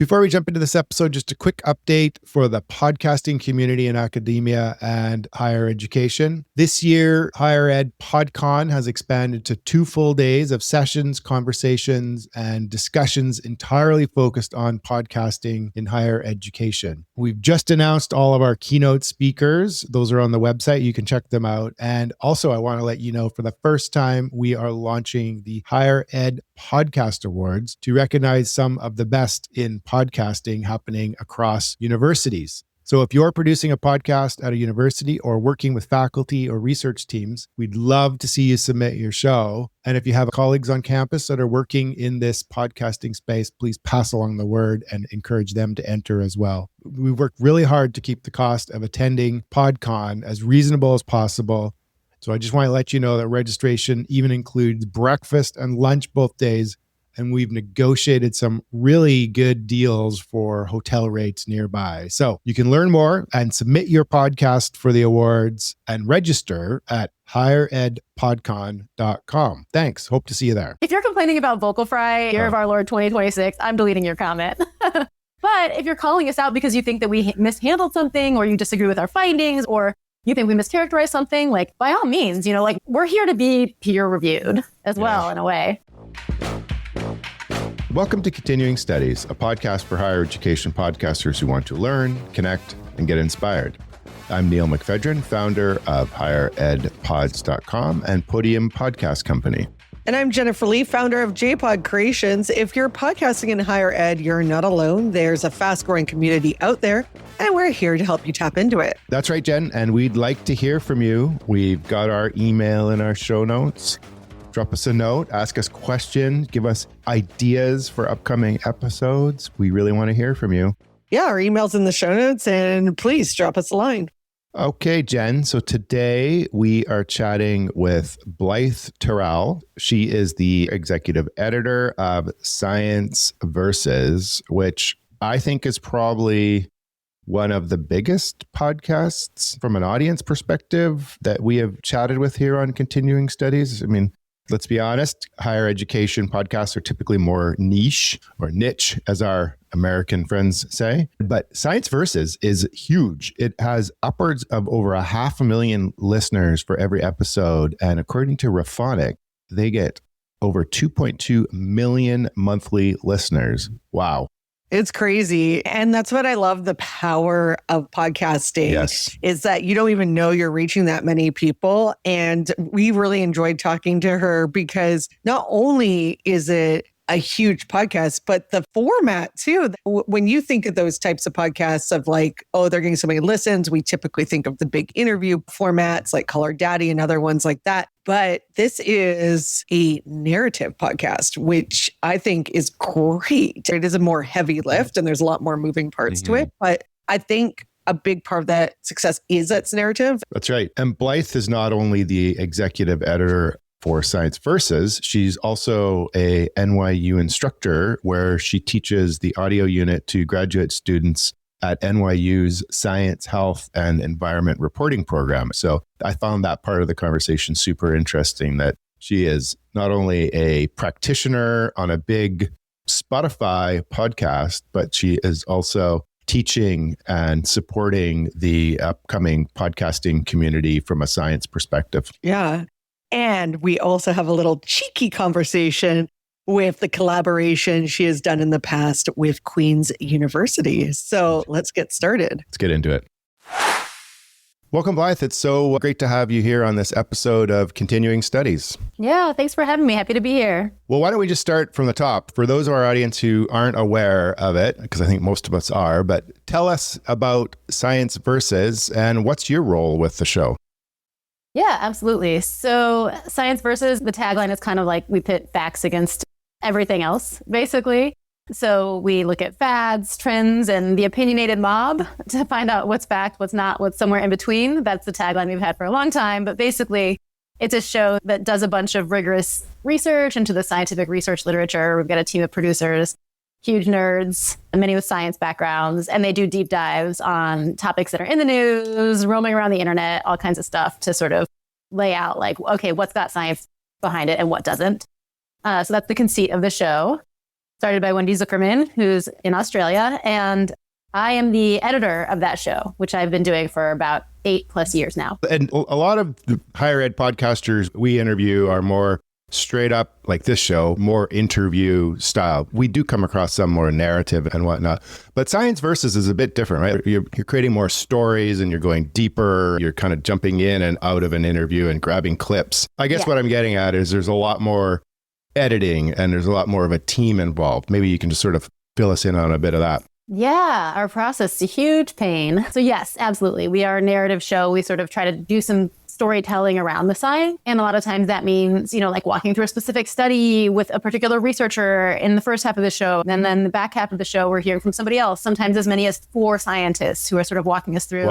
Before we jump into this episode, just a quick update for the podcasting community in academia and higher education. This year, Higher Ed PodCon has expanded to 2 full days of sessions, conversations, and discussions entirely focused on podcasting in higher education. We've just announced all of our keynote speakers. Those are on the website. You can check them out. And also, I want to let you know for the first time, we are launching the Higher Ed Podcast Awards to recognize some of the best in podcasting happening across universities. So if you're producing a podcast at a university or working with faculty or research teams, we'd love to see you submit your show. And if you have colleagues on campus that are working in this podcasting space, please pass along the word and encourage them to enter as well. We've worked really hard to keep the cost of attending PodCon as reasonable as possible. So I just want to let you know that registration even includes breakfast and lunch both days. And we've negotiated some really good deals for hotel rates nearby. So you can learn more and submit your podcast for the awards and register at higheredpodcon.com. Thanks. Hope to see you there. If you're complaining about Vocal Fry, year of our Lord 2026, I'm deleting your comment. But if you're calling us out because you think that we mishandled something or you disagree with our findings or you think we mischaracterized something, like by all means, we're here to be peer reviewed as well in a way. Welcome to Continuing Studies, a podcast for higher education podcasters who want to learn, connect, and get inspired. I'm Neil McFedrin, founder of higheredpods.com and Podium Podcast Company. And I'm Jennifer Lee, founder of JPod Creations. If you're podcasting in higher ed, you're not alone. There's a fast-growing community out there, and we're here to help you tap into it. That's right, Jen, and we'd like to hear from you. We've got our email in our show notes. Drop us a note, ask us questions, give us ideas for upcoming episodes. We really want to hear from you. Yeah, our email's in the show notes, and please drop us a line. Okay, Jen. So today we are chatting with Blythe Terrell. She is the executive editor of Science Versus, which I think is probably one of the biggest podcasts from an audience perspective that we have chatted with here on Continuing Studies. I mean, let's be honest, higher education podcasts are typically more niche or niche, as our American friends say. But Science Versus is huge. It has upwards of over 500,000 listeners for every episode. And according to Raphonic, they get over 2.2 million monthly listeners. Wow. It's crazy. And that's what I love, the power of podcasting, is that you don't even know you're reaching that many people. And we really enjoyed talking to her because not only is it a huge podcast, but the format too. When you think of those types of podcasts of like, oh, they're getting so many listens, we typically think of the big interview formats like Call Her Daddy and other ones like that. But this is a narrative podcast, which I think is great. It is a more heavy lift and there's a lot more moving parts to it. But I think a big part of that success is that it's narrative. That's right. And Blythe is not only the executive editor for Science Versus, she's also a NYU instructor where she teaches the audio unit to graduate students at NYU's Science, Health, and Environment Reporting program. So I found that part of the conversation super interesting, that she is not only a practitioner on a big Spotify podcast, but she is also teaching and supporting the upcoming podcasting community from a science perspective. Yeah. And we also have a little cheeky conversation with the collaboration she has done in the past with Queen's University. So let's get started. Let's get into it. Welcome, Blythe. It's so great to have you here on this episode of Continuing Studies. Yeah, thanks for having me. Happy to be here. Well, why don't we just start from the top? For those of our audience who aren't aware of it, because I think most of us are, but tell us about Science Versus and what's your role with the show? Yeah, absolutely. So Science Versus, the tagline is kind of like we pit facts against everything else, basically. So we look at fads, trends, and the opinionated mob to find out what's fact, what's not, what's somewhere in between. That's the tagline we've had for a long time. But basically, it's a show that does a bunch of rigorous research into the scientific research literature. We've got a team of producers, huge nerds, many with science backgrounds, and they do deep dives on topics that are in the news, roaming around the internet, all kinds of stuff to sort of lay out like, okay, what's got science behind it and what doesn't. So that's the conceit of the show. started by Wendy Zuckerman, who's in Australia. And I am the editor of that show, which I've been doing for about 8+ years now. And a lot of the higher ed podcasters we interview are more straight up like this show, more interview style. We do come across some more narrative and whatnot, but Science Versus is a bit different, right? You're creating more stories and you're going deeper. You're kind of jumping in and out of an interview and grabbing clips. I guess what I'm getting at is there's a lot more editing and there's a lot more of a team involved. Maybe you can just sort of fill us in on a bit of that. Yeah, our process is a huge pain. So yes, absolutely. We are a narrative show. We sort of try to do some storytelling around the science. And a lot of times that means, like walking through a specific study with a particular researcher in the first half of the show. And then the back half of the show, we're hearing from somebody else, sometimes as many as 4 scientists who are sort of walking us through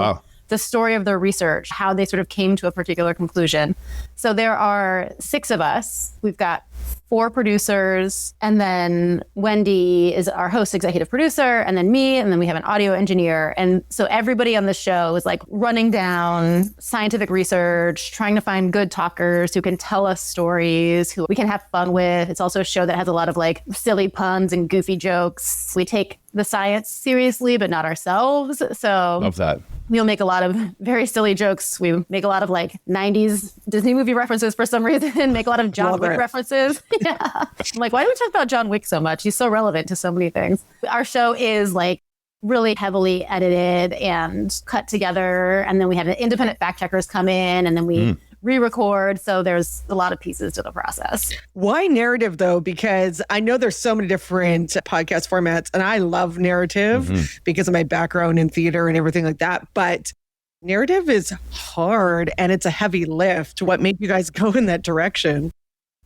the story of their research, how they sort of came to a particular conclusion. So there are 6 of us. We've got 4 producers, and then Wendy is our host executive producer, and then me, and then we have an audio engineer. And so everybody on the show is like running down scientific research, trying to find good talkers who can tell us stories, who we can have fun with. It's also a show that has a lot of like silly puns and goofy jokes. We take the science seriously, but not ourselves. So love that. We'll make a lot of very silly jokes. We make a lot of like 90s Disney movie references for some reason, make a lot of John Wick references. Yeah. I'm like, why do we talk about John Wick so much? He's so relevant to so many things. Our show is like really heavily edited and cut together. And then we have the independent fact checkers come in, and then we re-record. So there's a lot of pieces to the process. Why narrative though? Because I know there's so many different podcast formats, and I love narrative because of my background in theater and everything like that. But narrative is hard and it's a heavy lift. What made you guys go in that direction?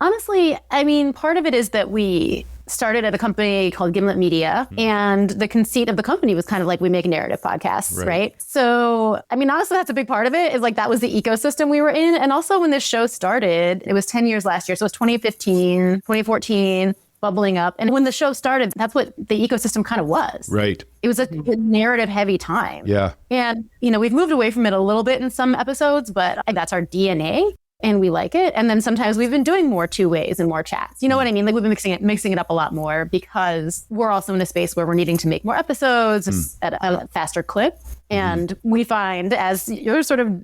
Honestly, I mean, part of it is that we started at a company called Gimlet Media, and the conceit of the company was kind of like, we make narrative podcasts, right? So, I mean, honestly, that's a big part of it, is like that was the ecosystem we were in. And also when this show started, it was 10 years last year. So it was 2015, 2014, bubbling up. And when the show started, that's what the ecosystem kind of was. Right. It was a narrative heavy time. Yeah. And, we've moved away from it a little bit in some episodes, but that's our DNA. And we like it. And then sometimes we've been doing more 2-ways and more chats. You know what I mean? Like we've been mixing it up a lot more because we're also in a space where we're needing to make more episodes at a faster clip. And we find, as you're sort of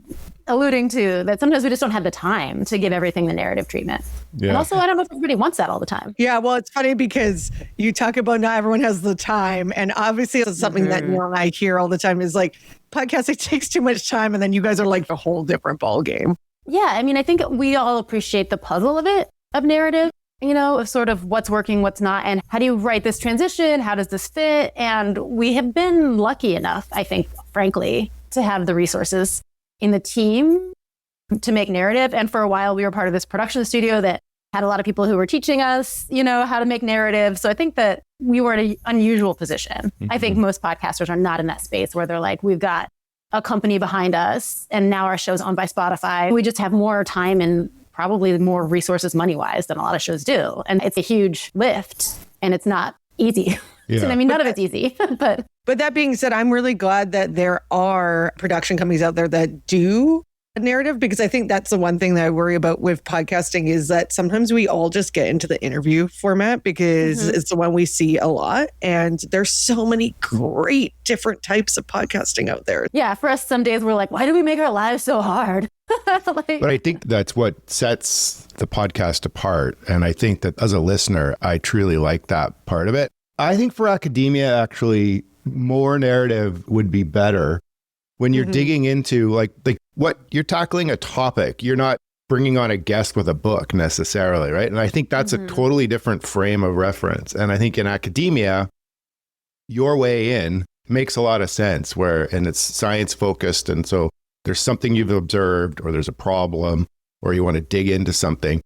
alluding to, that sometimes we just don't have the time to give everything the narrative treatment. Yeah. And also, I don't know if everybody wants that all the time. Yeah, well, it's funny because you talk about not everyone has the time. And obviously it's something that Neil and I hear all the time is like, podcasting takes too much time. And then you guys are like a whole different ballgame. Yeah, I mean, I think we all appreciate the puzzle of narrative, of sort of what's working, what's not, and how do you write this transition? How does this fit? And we have been lucky enough, I think, frankly, to have the resources in the team to make narrative. And for a while, we were part of this production studio that had a lot of people who were teaching us, how to make narrative. So I think that we were in an unusual position. I think most podcasters are not in that space where they're like, we've got a company behind us, and now our show's owned by Spotify. We just have more time and probably more resources money-wise than a lot of shows do. And it's a huge lift, and it's not easy. Yeah. So, I mean, none of it's easy, but that being said, I'm really glad that there are production companies out there that do a narrative, because I think that's the one thing that I worry about with podcasting is that sometimes we all just get into the interview format because it's the one we see a lot. And there's so many great different types of podcasting out there. Yeah. For us, some days we're like, why do we make our lives so hard? But I think that's what sets the podcast apart. And I think that as a listener, I truly like that part of it. I think for academia, actually, more narrative would be better. When you're digging into like what you're tackling a topic, you're not bringing on a guest with a book necessarily, right? And I think that's a totally different frame of reference. And I think in academia, your way in makes a lot of sense and it's science focused. And so there's something you've observed or there's a problem or you want to dig into something.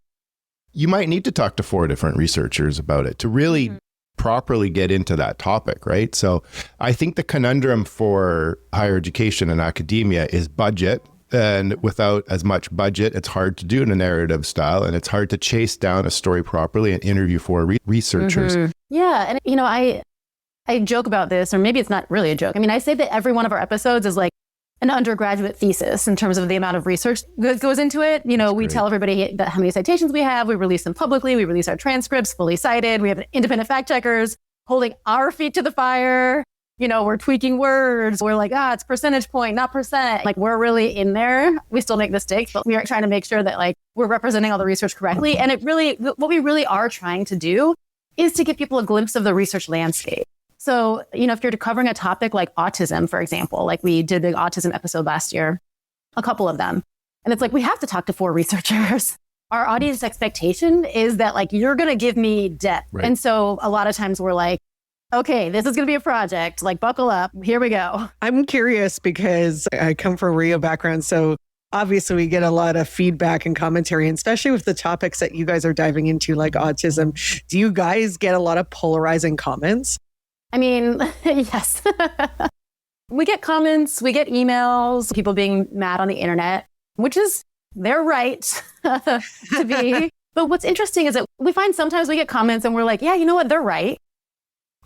You might need to talk to 4 different researchers about it to really properly get into that topic, right? So I think the conundrum for higher education and academia is budget. And without as much budget, it's hard to do in a narrative style, and it's hard to chase down a story properly and interview 4 researchers. Yeah. And, I joke about this, or maybe it's not really a joke. I mean, I say that every one of our episodes is like an undergraduate thesis in terms of the amount of research that goes into it. You know, we tell everybody how many citations we have. We release them publicly. We release our transcripts fully cited. We have independent fact checkers holding our feet to the fire. You know, we're tweaking words. We're like, it's percentage point, not percent. Like, we're really in there. We still make mistakes, but we are trying to make sure that like we're representing all the research correctly. And what we really are trying to do is to give people a glimpse of the research landscape. So, you know, if you're covering a topic like autism, for example, like we did the autism episode last year, a couple of them. And it's like, we have to talk to 4 researchers. Our audience expectation is that like, you're going to give me depth. Right. And so a lot of times we're like, okay, this is going to be a project, like buckle up. Here we go. I'm curious because I come from a radio background. So obviously we get a lot of feedback and commentary, and especially with the topics that you guys are diving into, like autism. Do you guys get a lot of polarizing comments? I mean, yes. We get comments, we get emails, people being mad on the internet, which is their right to be. But what's interesting is that we find sometimes we get comments and we're like, yeah, you know what? They're right.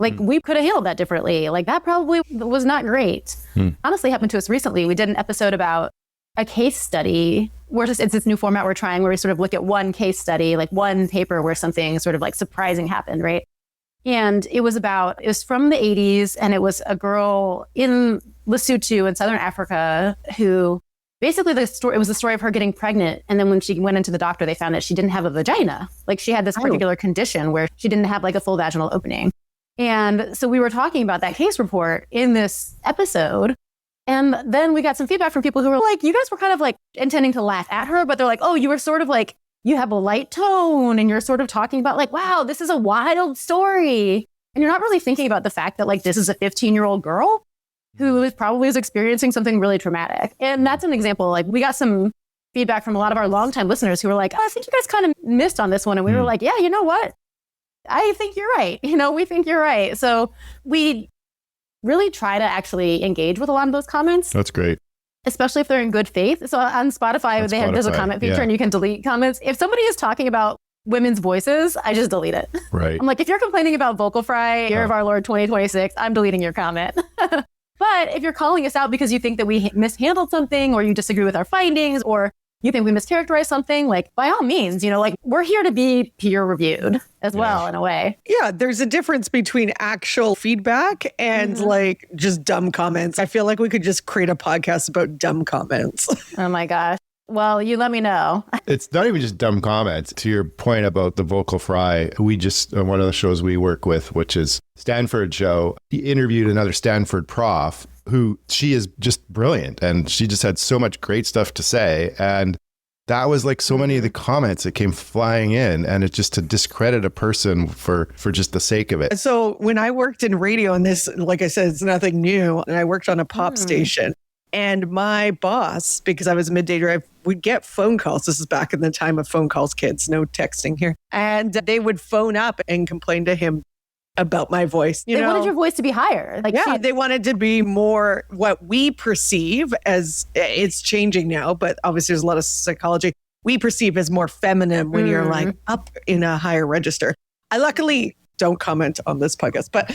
Like, we could have handled that differently. Like, that probably was not great. Honestly, happened to us recently. We did an episode about a case study where it's this new format we're trying where we sort of look at one case study, like one paper where something sort of like surprising happened, right? And it was from the 80s, and it was a girl in Lesotho in Southern Africa who basically it was the story of her getting pregnant. And then when she went into the doctor, they found that she didn't have a vagina. Like, she had this particular condition where she didn't have like a full vaginal opening. And so we were talking about that case report in this episode. And then we got some feedback from people who were like, you guys were kind of like intending to laugh at her, but they're like, oh, you were sort of like, you have a light tone and you're sort of talking about like, wow, this is a wild story. And you're not really thinking about the fact that like, this is a 15-year-old girl who probably is experiencing something really traumatic. And that's an example. Like, we got some feedback from a lot of our longtime listeners who were like, I think you guys kind of missed on this one. And we were like, yeah, you know what? I think you're right. You know, we think you're right. So we really try to actually engage with a lot of those comments. That's great. Especially if they're in good faith. So on Spotify, there's a comment feature and you can delete comments. If somebody is talking about women's voices, I just delete it. Right. I'm like, if you're complaining about vocal fry, year of our Lord 2026, I'm deleting your comment. But if you're calling us out because you think that we mishandled something, or you disagree with our findings, or you think we mischaracterized something, like, by all means, you know, like, we're here to be peer reviewed as well, in a way. Yeah, there's a difference between actual feedback and like just dumb comments. I feel like we could just create a podcast about dumb comments. Oh my gosh. Well, you let me know. It's not even just dumb comments. To your point about the vocal fry, we just, one of the shows we work with, which is Stanford show, he interviewed another Stanford prof who, she is just brilliant. And she just had so much great stuff to say. And that was like so many of the comments that came flying in, and it's just to discredit a person for just the sake of it. So when I worked in radio, and this, like I said, it's nothing new, and I worked on a pop station, and my boss, because I was a midday drive, would get phone calls. This is back in the time of phone calls, kids, no texting here. And they would phone up and complain to him about my voice. They wanted your voice to be higher. Like, they wanted to be more what we perceive as, it's changing now, but obviously there's a lot of psychology. We perceive as more feminine when you're like up in a higher register. I luckily don't comment on this podcast, but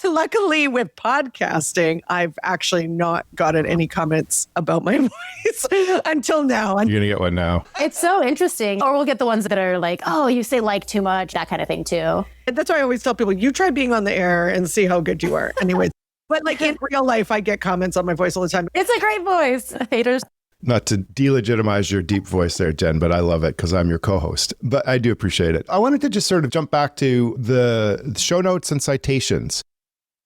luckily with podcasting, I've actually not gotten any comments about my voice until now. You're going to get one now. It's so interesting. Or we'll get the ones that are like, oh, you say like too much, that kind of thing too. That's why I always tell people, you try being on the air and see how good you are. Anyways, but like in real life, I get comments on my voice all the time. It's a great voice. Haters. Not to delegitimize your deep voice there, Jen, but I love it because I'm your co-host. But I do appreciate it. I wanted to just sort of jump back to the show notes and citations.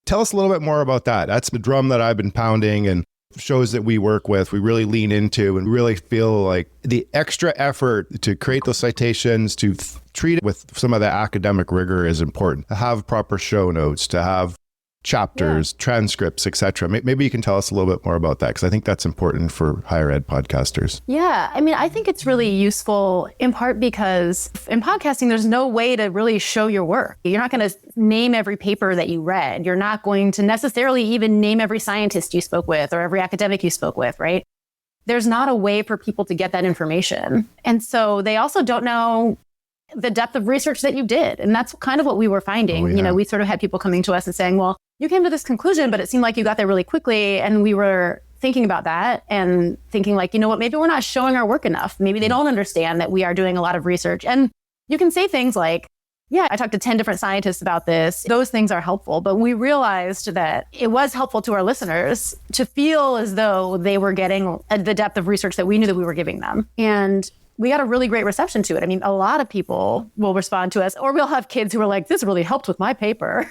Tell us a little bit more about that. That's the drum that I've been pounding, and shows that we work with, we really lean into and really feel like the extra effort to create those citations, to treat it with some of the academic rigor is important. To have proper show notes, to have chapters, transcripts, etc. Maybe you can tell us a little bit more about that, because I think that's important for higher ed podcasters. Yeah, I mean, I think it's really useful in part because in podcasting, there's no way to really show your work. You're not going to name every paper that you read. You're not going to necessarily even name every scientist you spoke with or every academic you spoke with, right? There's not a way for people to get that information. And so they also don't know the depth of research that you did. And that's kind of what we were finding. Oh, yeah. You know, we sort of had people coming to us and saying, well, you came to this conclusion, but it seemed like you got there really quickly. And we were thinking about that and thinking like, you know what, maybe we're not showing our work enough. Maybe they don't understand that we are doing a lot of research. And you can say things like, yeah, I talked to 10 different scientists about this. Those things are helpful. But we realized that it was helpful to our listeners to feel as though they were getting the depth of research that we knew that we were giving them. And we got a really great reception to it. I mean, a lot of people will respond to us, or we'll have kids who are like, this really helped with my paper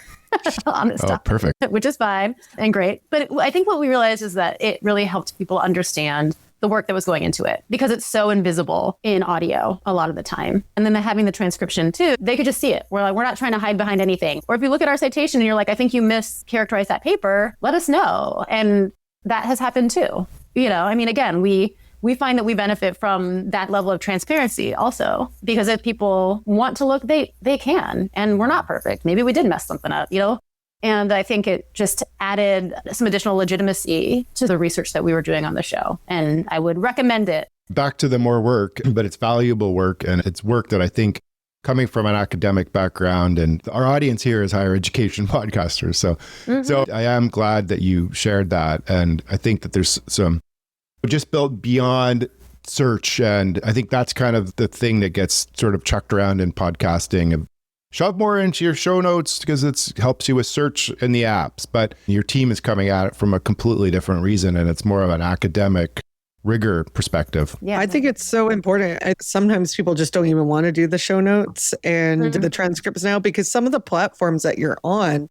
on this stuff. Perfect. Which is fine and great. But I think what we realized is that it really helped people understand the work that was going into it because it's so invisible in audio a lot of the time. And then having the transcription too, they could just see it. We're not trying to hide behind anything. Or if you look at our citation and you're like, I think you mischaracterized that paper, let us know. And that has happened too. I mean, again, we find that we benefit from that level of transparency also, because if people want to look, they can, and we're not perfect. Maybe we did mess something up, And I think it just added some additional legitimacy to the research that we were doing on the show. And I would recommend it. Back to the more work, but it's valuable work. And it's work that I think coming from an academic background, and our audience here is higher education podcasters. So I am glad that you shared that. And I think that there's some just built beyond search. And I think that's kind of the thing that gets sort of chucked around in podcasting. Shove more into your show notes because it helps you with search in the apps, but your team is coming at it from a completely different reason, and it's more of an academic rigor perspective. Yeah, I think it's so important. Sometimes people just don't even want to do the show notes and the transcripts now because some of the platforms that you're on,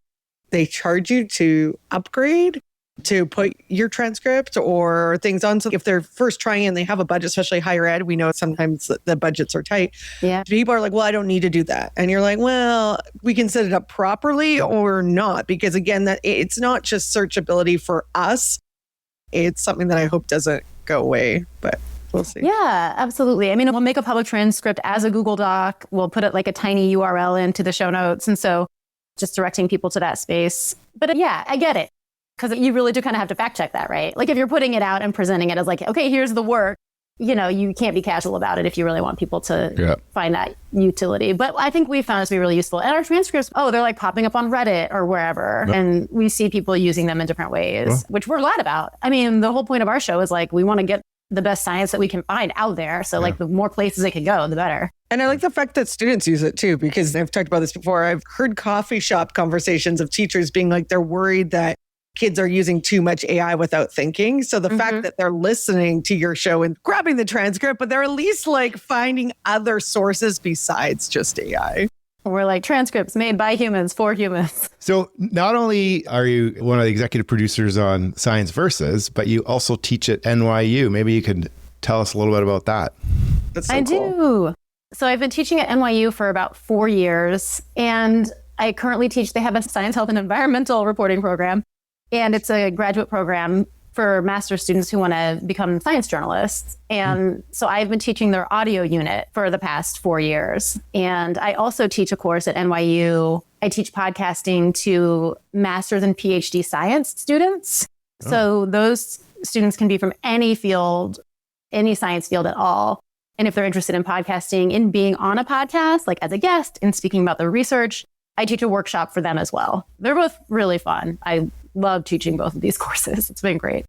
they charge you to upgrade to put your transcript or things on. So if they're first trying and they have a budget, especially higher ed, we know sometimes the budgets are tight. Yeah. People are like, well, I don't need to do that. And you're like, well, we can set it up properly or not. Because again, that it's not just searchability for us. It's something that I hope doesn't go away, but we'll see. Yeah, absolutely. I mean, we'll make a public transcript as a Google Doc. We'll put it like a tiny URL into the show notes. And so just directing people to that space. But yeah, I get it. Because you really do kind of have to fact check that, right? Like if you're putting it out and presenting it as like, okay, here's the work, you can't be casual about it if you really want people to find that utility. But I think we found it to be really useful. And our transcripts, they're like popping up on Reddit or wherever. Yep. And we see people using them in different ways, which we're glad about. I mean, the whole point of our show is like, we want to get the best science that we can find out there. So like the more places it can go, the better. And I like the fact that students use it too, because I've talked about this before. I've heard coffee shop conversations of teachers being like, they're worried that kids are using too much AI without thinking. So the fact that they're listening to your show and grabbing the transcript, but they're at least like finding other sources besides just AI. We're like transcripts made by humans for humans. So not only are you one of the executive producers on Science Versus, but you also teach at NYU. Maybe you could tell us a little bit about that. That's so I cool. do. So I've been teaching at NYU for about 4 years, and I currently teach, they have a science, health, and environmental reporting program. And it's a graduate program for master's students who want to become science journalists. And so I've been teaching their audio unit for the past 4 years. And I also teach a course at NYU. I teach podcasting to master's and PhD science students. Oh. So those students can be from any field, any science field at all. And if they're interested in podcasting, in being on a podcast, like as a guest and speaking about the research, I teach a workshop for them as well. They're both really fun. I love teaching both of these courses. It's been great.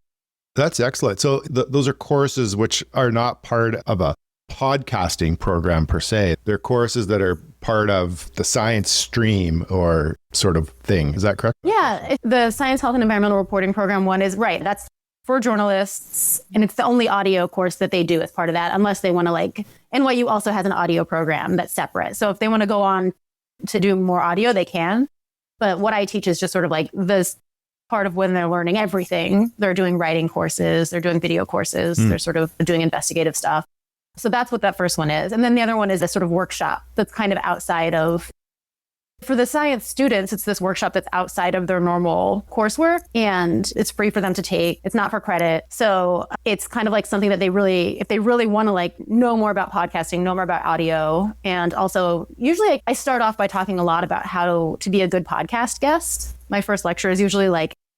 That's excellent. So those are courses which are not part of a podcasting program per se. They're courses that are part of the science stream or sort of thing. Is that correct? Yeah. The Science, Health, and Environmental Reporting Program one is right. That's for journalists. And it's the only audio course that they do as part of that, unless they want to NYU also has an audio program that's separate. So if they want to go on to do more audio, they can. But what I teach is just sort of like this part of when they're learning everything. They're doing writing courses, they're doing video courses, they're sort of doing investigative stuff. So that's what that first one is. And then the other one is a sort of workshop that's kind of outside of, for the science students, it's this workshop that's outside of their normal coursework and it's free for them to take. It's not for credit. So it's kind of like something that if they really want to know more about podcasting, know more about audio. And also usually I start off by talking a lot about how to be a good podcast guest. My first lecture is usually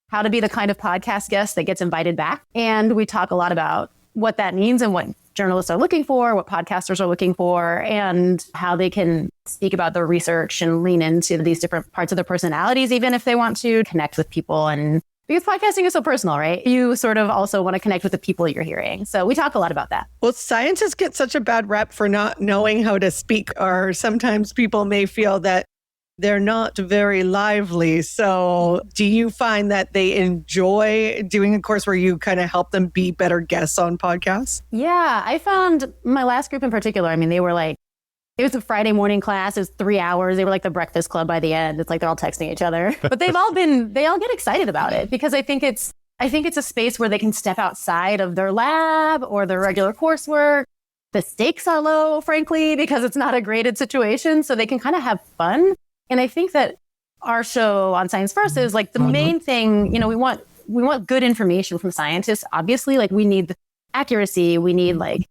how to be the kind of podcast guest that gets invited back. And we talk a lot about what that means and what journalists are looking for, what podcasters are looking for, and how they can speak about their research and lean into these different parts of their personalities, even if they want to connect with people and Because podcasting is so personal, right? You sort of also want to connect with the people you're hearing. So we talk a lot about that. Well, scientists get such a bad rep for not knowing how to speak, or sometimes people may feel that they're not very lively. So do you find that they enjoy doing a course where you kind of help them be better guests on podcasts? Yeah, I found my last group in particular, I mean, they were like, it was a Friday morning class. It was 3 hours. They were like the Breakfast Club by the end. It's like they're all texting each other. But they all get excited about it because I think it's a space where they can step outside of their lab or their regular coursework. The stakes are low, frankly, because it's not a graded situation. So they can kind of have fun. And I think that our show on Science Versus, like the main thing, we want good information from scientists. Obviously, like we need accuracy. We need like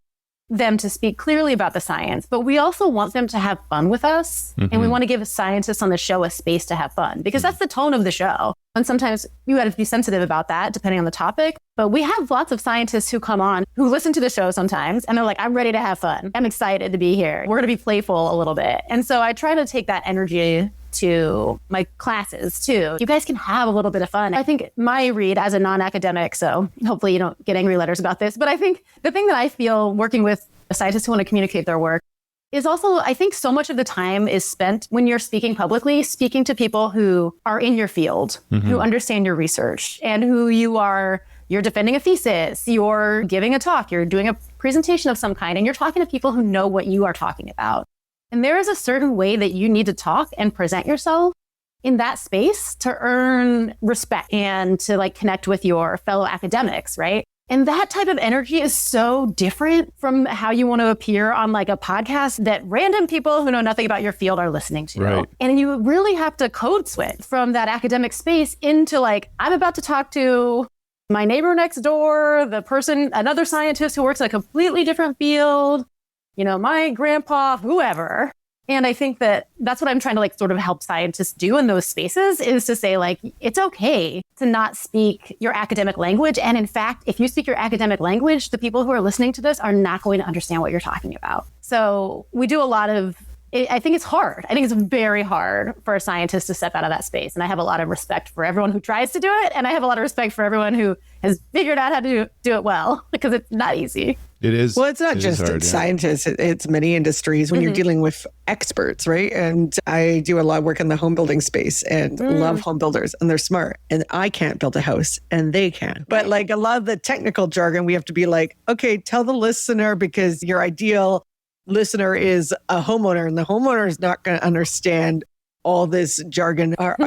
them to speak clearly about the science, but we also want them to have fun with us. And we want to give scientists on the show a space to have fun because that's the tone of the show. And sometimes you have to be sensitive about that depending on the topic. But we have lots of scientists who come on, who listen to the show sometimes, and they're like, I'm ready to have fun. I'm excited to be here. We're going to be playful a little bit. And so I try to take that energy to my classes too. You guys can have a little bit of fun. I think my read as a non-academic, so hopefully you don't get angry letters about this, but I think the thing that I feel working with scientists who want to communicate their work is also, I think so much of the time is spent when you're speaking publicly, speaking to people who are in your field, who understand your research and who you're defending a thesis, you're giving a talk, you're doing a presentation of some kind, and you're talking to people who know what you are talking about. And there is a certain way that you need to talk and present yourself in that space to earn respect and to like connect with your fellow academics, right? And that type of energy is so different from how you want to appear on like a podcast that random people who know nothing about your field are listening to. Right. And you really have to code switch from that academic space into like, I'm about to talk to my neighbor next door, another scientist who works in a completely different field, my grandpa, whoever. And I think that that's what I'm trying to like sort of help scientists do in those spaces is to say like, it's okay to not speak your academic language. And in fact, if you speak your academic language, the people who are listening to this are not going to understand what you're talking about. So we do a lot of, I think it's hard. I think it's very hard for a scientist to step out of that space. And I have a lot of respect for everyone who tries to do it. And I have a lot of respect for everyone who has figured out how to do it well, because it's not easy. It is. Well, it's not just hard, scientists. It's many industries when you're dealing with experts, right? And I do a lot of work in the home building space and love home builders, and they're smart. And I can't build a house and they can. But like a lot of the technical jargon, we have to be like, okay, tell the listener, because your ideal listener is a homeowner, and the homeowner is not going to understand all this jargon about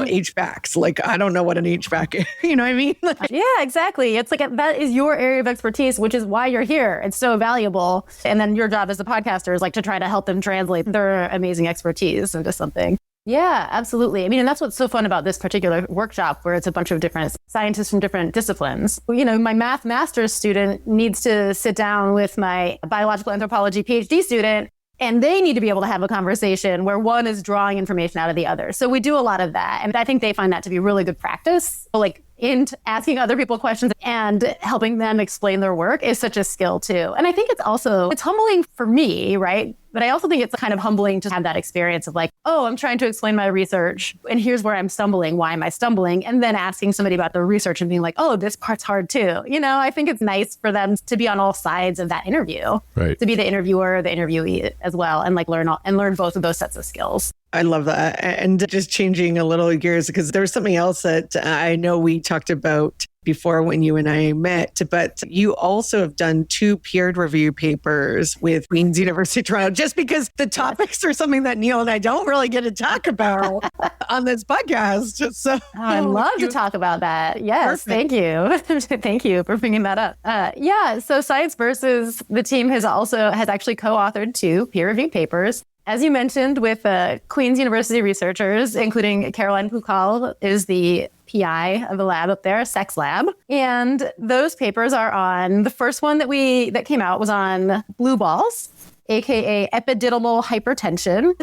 HVACs. Like, I don't know what an HVAC is. You know what I mean? Yeah, exactly. It's like that is your area of expertise, which is why you're here. It's so valuable. And then your job as a podcaster is like to try to help them translate their amazing expertise into something. Yeah, absolutely. I mean, and that's what's so fun about this particular workshop, where it's a bunch of different scientists from different disciplines. My math master's student needs to sit down with my biological anthropology PhD student, and they need to be able to have a conversation where one is drawing information out of the other. So we do a lot of that. And I think they find that to be really good practice. Like in asking other people questions and helping them explain their work is such a skill too. And I think it's humbling for me, right? But I also think it's kind of humbling to have that experience of like, oh, I'm trying to explain my research and here's where I'm stumbling. Why am I stumbling? And then asking somebody about the research and being like, oh, this part's hard too. I think it's nice for them to be on all sides of that interview, right? To be the interviewer, the interviewee as well, and like learn both of those sets of skills. I love that. And just changing a little gears, because there's something else that I know we talked about before when you and I met, but you also have done 2 peer review papers with Queen's University Toronto, just because the topics are something that Neil and I don't really get to talk about on this podcast. So I'd love to talk about that. Yes, perfect. Thank you. Thank you for bringing that up. So Science Versus, the team has actually co-authored 2 peer review papers. As you mentioned, with Queen's University researchers, including Caroline Pukal is the PI of the lab up there, sex lab. And those papers are on, the first one that came out was on blue balls, AKA epididymal hypertension.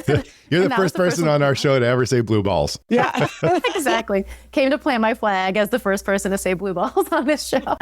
You're the first person on our show to ever say blue balls. Yeah, exactly. Came to plant my flag as the first person to say blue balls on this show.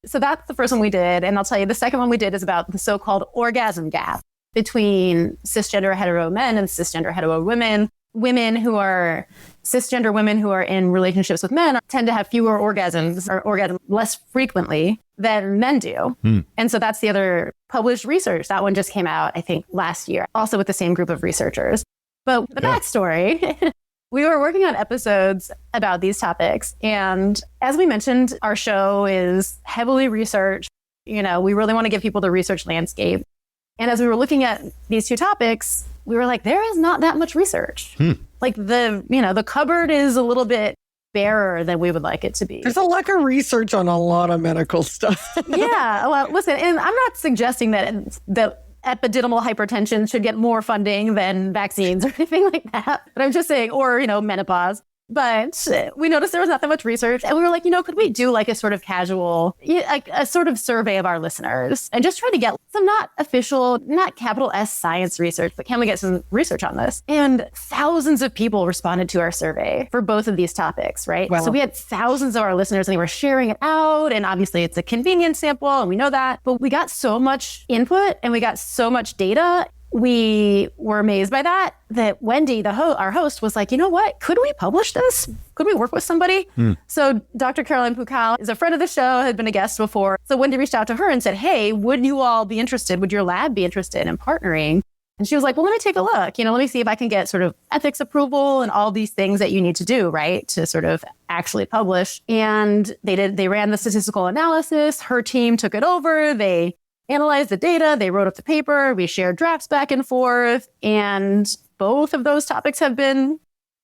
So that's the first one we did. And I'll tell you, the second one we did is about the so-called orgasm gap between cisgender hetero men and cisgender hetero women. women who are cisgender women who are in relationships with men tend to have fewer orgasms or orgasm less frequently than men do. And so that's the other published research. That one just came out, I think, last year, also with the same group of researchers. But the backstory, we were working on episodes about these topics. And as we mentioned, our show is heavily researched. You know, we really want to give people the research landscape. And as we were looking at these two topics, we were like, there is not that much research. Like the cupboard is a little bit barer than we would like it to be. There's a lack of research on a lot of medical stuff. Yeah. Well, listen, and I'm not suggesting that epididymal hypertension should get more funding than vaccines or anything like that. But I'm just saying, or, menopause. But we noticed there was not that much research. And we were like, could we do like a sort of casual, a sort of survey of our listeners and just try to get some not official, not capital S science research, but can we get some research on this? And thousands of people responded to our survey for both of these topics, right? Wow. So we had thousands of our listeners and they were sharing it out. And obviously it's a convenience sample and we know that. But we got so much input and we got so much data. We were amazed by that Wendy, our host, was like, you know what? Could we publish this? Could we work with somebody? So Dr. Caroline Pukal is a friend of the show, had been a guest before. So Wendy reached out to her and said, hey, would you all be interested? Would your lab be interested in partnering? And she was like, well, let me take a look. Let me see if I can get sort of ethics approval and all these things that you need to do, right, to sort of actually publish. And they ran the statistical analysis. Her team took it over. They analyzed the data, they wrote up the paper, we shared drafts back and forth, and both of those topics have been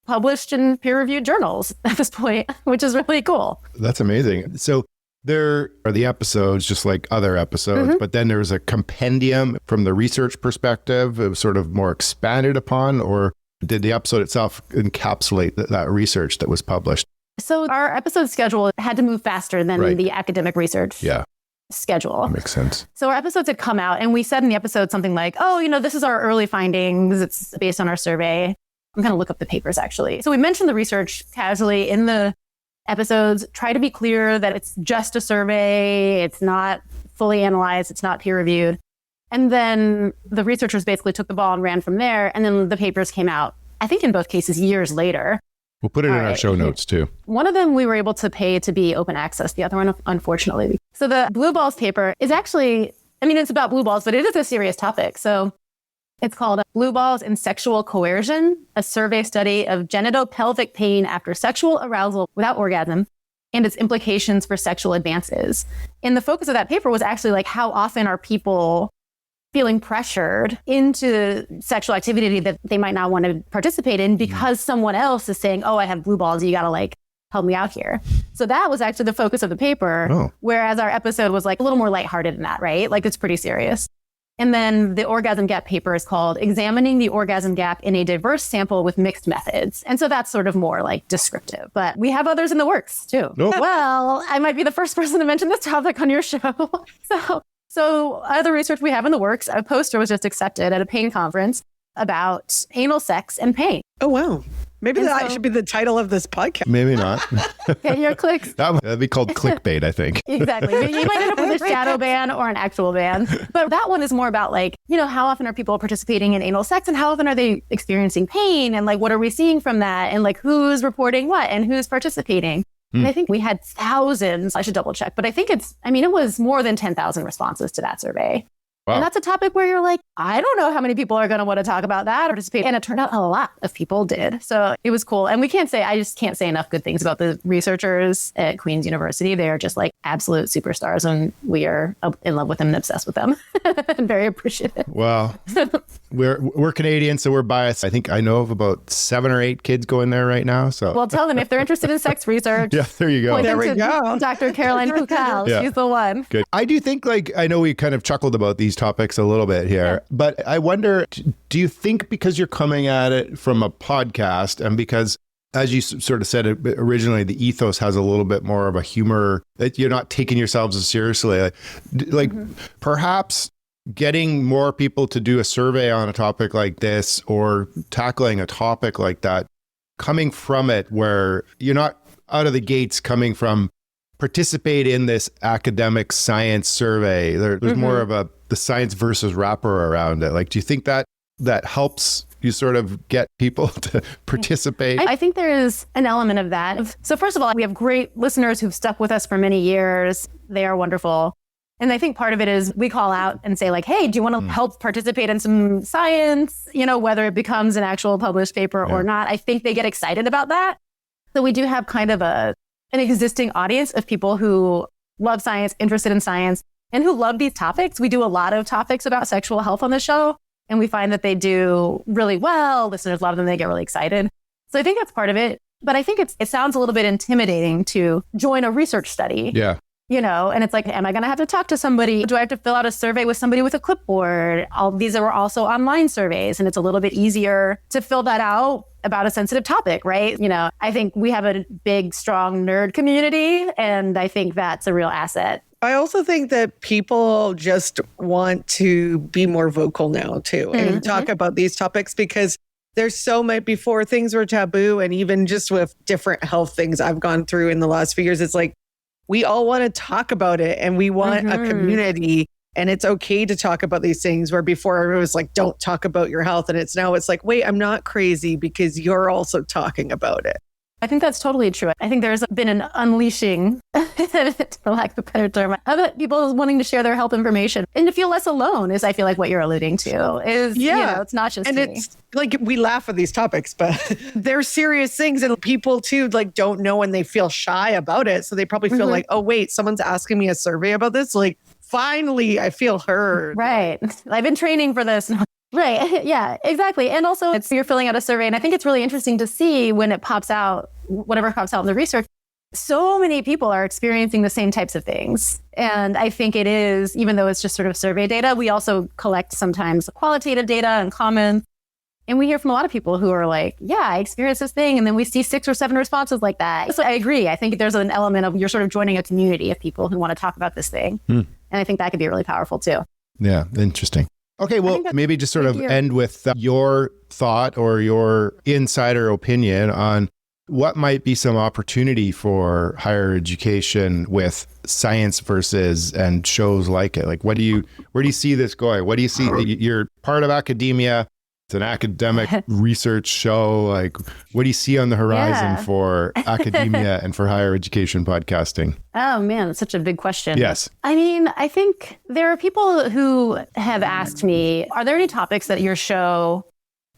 published in peer-reviewed journals at this point, which is really cool. That's amazing. So there are the episodes just like other episodes, but then there's a compendium from the research perspective. It was sort of more expanded upon, or did the episode itself encapsulate that research that was published? So our episode schedule had to move faster than the academic research. Schedule. That makes sense. So our episodes had come out and we said in the episode something like, this is our early findings. It's based on our survey. I'm going to look up the papers actually. So we mentioned the research casually in the episodes, try to be clear that it's just a survey. It's not fully analyzed. It's not peer reviewed. And then the researchers basically took the ball and ran from there. And then the papers came out, I think in both cases, years later. We'll put it in our show notes too. One of them we were able to pay to be open access. The other one, unfortunately. So the blue balls paper is actually, it's about blue balls, but it is a serious topic. So it's called Blue Balls and Sexual Coercion, a survey study of genitopelvic pain after sexual arousal without orgasm and its implications for sexual advances. And the focus of that paper was actually like, how often are people feeling pressured into sexual activity that they might not want to participate in because someone else is saying, oh, I have blue balls, you got to help me out here. So that was actually the focus of the paper, whereas our episode was a little more lighthearted than that, right? It's pretty serious. And then the orgasm gap paper is called Examining the Orgasm Gap in a Diverse Sample with Mixed Methods. And so that's sort of more descriptive, but we have others in the works too. Well, I might be the first person to mention this topic on your show. So other research we have in the works, a poster was just accepted at a pain conference about anal sex and pain. Oh, wow. Maybe that should be the title of this podcast. Maybe not. Get your clicks. That'd be called clickbait, I think. Exactly. You might end up with a shadow ban or an actual ban. But that one is more about how often are people participating in anal sex and how often are they experiencing pain and what are we seeing from that and who's reporting what and who's participating. And I think we had thousands, I should double check, but I think it was more than 10,000 responses to that survey. Wow. And that's a topic where you're like, I don't know how many people are going to want to talk about that or participate. And it turned out a lot of people did. So it was cool. And I just can't say enough good things about the researchers at Queen's University. They are just absolute superstars and we are in love with them and obsessed with them and very appreciative. Well, we're Canadian, so we're biased. I think I know of about 7 or 8 kids going there right now. So well, tell them if they're interested in sex research. Yeah, there you go. There we go. Dr. Caroline Pukal. Yeah. She's the one. Good. I do think I know we kind of chuckled about these topics a little bit here, but I wonder, do you think because you're coming at it from a podcast and because, as you sort of said originally, the ethos has a little bit more of a humor, that you're not taking yourselves as seriously, perhaps getting more people to do a survey on a topic like this or tackling a topic like that, coming from it where you're not out of the gates coming from participate in this academic science survey. There's more of the science versus wrapper around it. Do you think that helps you sort of get people to participate? I think there is an element of that. So first of all, we have great listeners who've stuck with us for many years. They are wonderful. And I think part of it is we call out and say like, hey, do you want to help participate in some science? Whether it becomes an actual published paper or not. I think they get excited about that. So we do have kind of an existing audience of people who love science, interested in science, and who love these topics. We do a lot of topics about sexual health on the show, and we find that they do really well. Listeners, a lot of them, they get really excited. So I think that's part of it. But I think it sounds a little bit intimidating to join a research study. Yeah. And it's like, am I going to have to talk to somebody? Do I have to fill out a survey with somebody with a clipboard? These are also online surveys, and it's a little bit easier to fill that out about a sensitive topic, right? I think we have a big, strong nerd community, and I think that's a real asset. I also think that people just want to be more vocal now too, and talk about these topics, because there's so much. Before, things were taboo, and even just with different health things I've gone through in the last few years, it's like, we all want to talk about it, and we want a community, and it's okay to talk about these things, where before it was like, don't talk about your health. And it's like, wait, I'm not crazy because you're also talking about it. I think that's totally true. I think there's been an unleashing, for lack of a better term, of people wanting to share their health information and to feel less alone is, I feel like, what you're alluding to is, it's not just me. It's like, we laugh at these topics, but they're serious things, and people too, like, don't know, and they feel shy about it. So they probably feel like, oh, wait, someone's asking me a survey about this. Like, finally, I feel heard. Right. I've been training for this. Right. Yeah, exactly. And also you're filling out a survey. And I think it's really interesting to see when it pops out, whatever pops out in the research, so many people are experiencing the same types of things. And I think it is, even though it's just sort of survey data, we also collect sometimes qualitative data and comments. And we hear from a lot of people who are like, yeah, I experienced this thing. And then we see 6 or 7 responses like that. So I agree. I think there's an element of you're sort of joining a community of people who want to talk about this thing. And I think that could be really powerful too. Yeah, interesting. Okay, well, maybe just sort of end with your thought or your insider opinion on what might be some opportunity for higher education with science versus and shows like it. Like, where do you see this going? What do you see? You're part of academia. It's an academic research show. Like, what do you see on the horizon for academia and for higher education podcasting? Oh, man, that's such a big question. Yes. I mean, I think there are people who have asked me, are there any topics that your show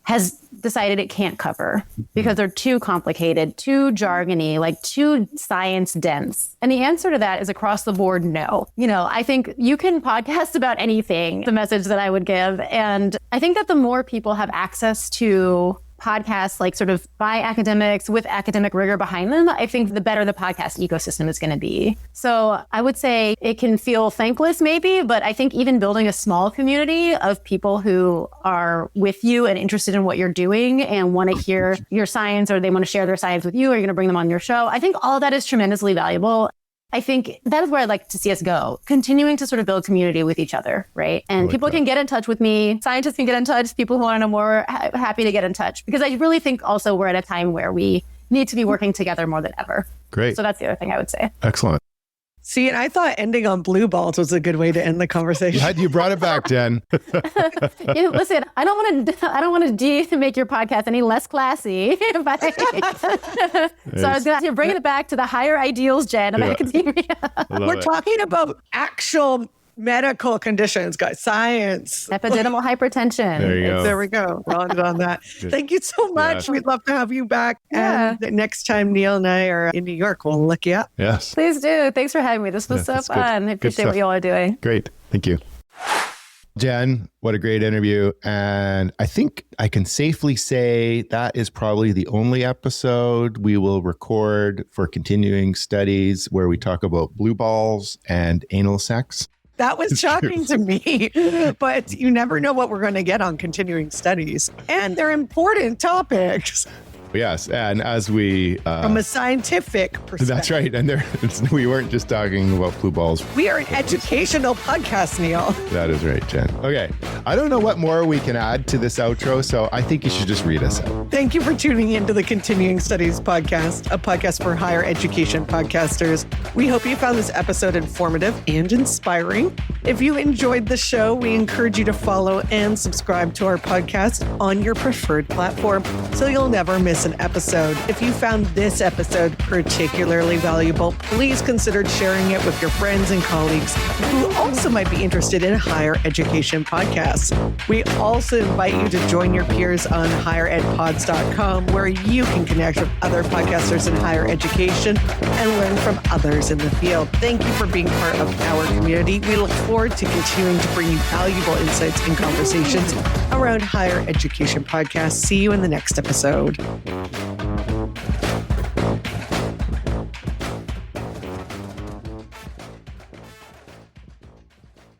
has decided it can't cover because they're too complicated, too jargony, like too science dense? And the answer to that is across the board, no. I think you can podcast about anything, the message that I would give. And I think that the more people have access to podcasts, like sort of by academics with academic rigor behind them, I think the better the podcast ecosystem is going to be. So I would say it can feel thankless maybe, but I think even building a small community of people who are with you and interested in what you're doing and want to hear your science, or they want to share their science with you, or you're going to bring them on your show, I think all of that is tremendously valuable. I think that is where I'd like to see us go, continuing to sort of build community with each other, right? And people can get in touch with me. Scientists can get in touch. People who want to know more, happy to get in touch. Because I really think also we're at a time where we need to be working together more than ever. Great. So that's the other thing I would say. Excellent. See, and I thought ending on blue balls was a good way to end the conversation. Glad you brought it back, Jen. Listen, I don't want to make your podcast any less classy. So I was going to bring it back to the higher ideals, Jen, of academia. We're talking about actual medical conditions, guys. Science. Epididymal hypertension. There you go. There we go. We'll end on that. Thank you so much. Yeah. We'd love to have you back. Yeah. And next time Neil and I are in New York, we'll look you up. Yes. Please do. Thanks for having me. This was so fun. I appreciate what you all are doing. Great. Thank you. Jen, what a great interview. And I think I can safely say that is probably the only episode we will record for continuing studies where we talk about blue balls and anal sex. That was shocking to me, but you never know what we're going to get on continuing studies. And they're important topics. Yes. And as we... from a scientific perspective. That's right. And we weren't just talking about blue balls. We are an educational podcast, Neil. That is right, Jen. Okay. I don't know what more we can add to this outro, so I think you should just read us out. Thank you for tuning into the Continuing Studies Podcast, a podcast for higher education podcasters. We hope you found this episode informative and inspiring. If you enjoyed the show, we encourage you to follow and subscribe to our podcast on your preferred platform so you'll never miss an episode. If you found this episode particularly valuable, please consider sharing it with your friends and colleagues who also might be interested in higher education podcasts. We also invite you to join your peers on higheredpods.com, where you can connect with other podcasters in higher education and learn from others in the field. Thank you for being part of our community. We look forward to continuing to bring you valuable insights and conversations around higher education podcasts. See you in the next episode.